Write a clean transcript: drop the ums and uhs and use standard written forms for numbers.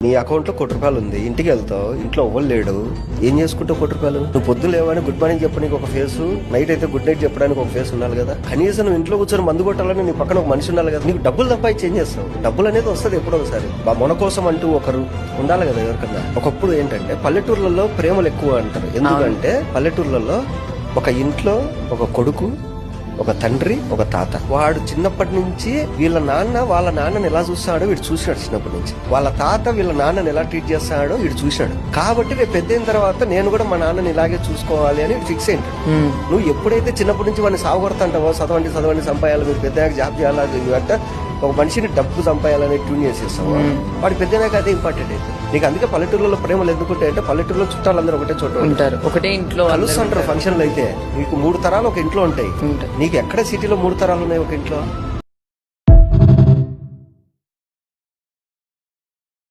నీ అకౌంట్ లో ₹1 ఉంది, ఇంటికి వెళ్తావు, ఇంట్లో ఎవ్వరు లేడు, ఏం చేసుకుంటావు ₹1? నువ్వు పొద్దు లేవని గుడ్ మార్నింగ్ చెప్పడానికి ఒక ఫేస్, నైట్ అయితే గుడ్ నైట్ చెప్పడానికి ఒక ఫేస్ ఉండాలి కదా. కనీసం నువ్వు ఇంట్లో కూర్చొని మందు కొట్టాలని నీ పక్కన ఒక మనిషి ఉండాలి కదా. నీకు డబ్బులు తప్ప చేంజ్ చేస్తావు. డబ్బులు అనేది వస్తుంది ఎప్పుడో ఒకసారి. మన కోసం అంటూ ఒకరు ఉండాలి కదా ఎవరికన్నా. ఒకప్పుడు ఏంటంటే పల్లెటూర్లలో ప్రేమలు ఎక్కువ అంటారు. ఎందుకంటే పల్లెటూర్లలో ఒక ఇంట్లో ఒక కొడుకు, ఒక తండ్రి, ఒక తాత. వాడు చిన్నప్పటి నుంచి వీళ్ళ నాన్న వాళ్ళ నాన్నని ఎలా చూస్తాడో వీడు చూసినాడు. చిన్నప్పటి నుంచి వాళ్ళ తాత వీళ్ళ నాన్నని ఎలా ట్రీట్ చేస్తాడో వీడు చూసినాడు. కాబట్టి రేపు పెద్ద అయిన తర్వాత నేను కూడా మా నాన్నని ఇలాగే చూసుకోవాలి అని ఫిక్స్ అయింది. నువ్వు ఎప్పుడైతే చిన్నప్పటి నుంచి వాడిని సాగుకొడతాంటావో, చదవండి సంపాయాలి, మీరు పెద్ద జాబ్ చేయాలి అంటే ఒక మనిషిని డబ్బు సంపాయాలని ట్యూన్ చేసేస్తావు, వాడి పెద్దనాక అదే ఇంపార్టెంట్ అయితే. నీకు అందుకే పల్లెటూరులో ప్రేమలు ఎందుకుంటాయి అంటే పల్లెటూరులో చుట్టాలందరూ ఒకటే చోట ఉంటారు, ఒకటే ఇంట్లో కలుస్తుంటారు. ఫంక్షన్లు అయితే నీకు 3 తరాలు ఒక ఇంట్లో ఉంటాయి. నీకు ఎక్కడ సిటీలో 3 తరాలు ఉన్నాయి ఒక ఇంట్లో?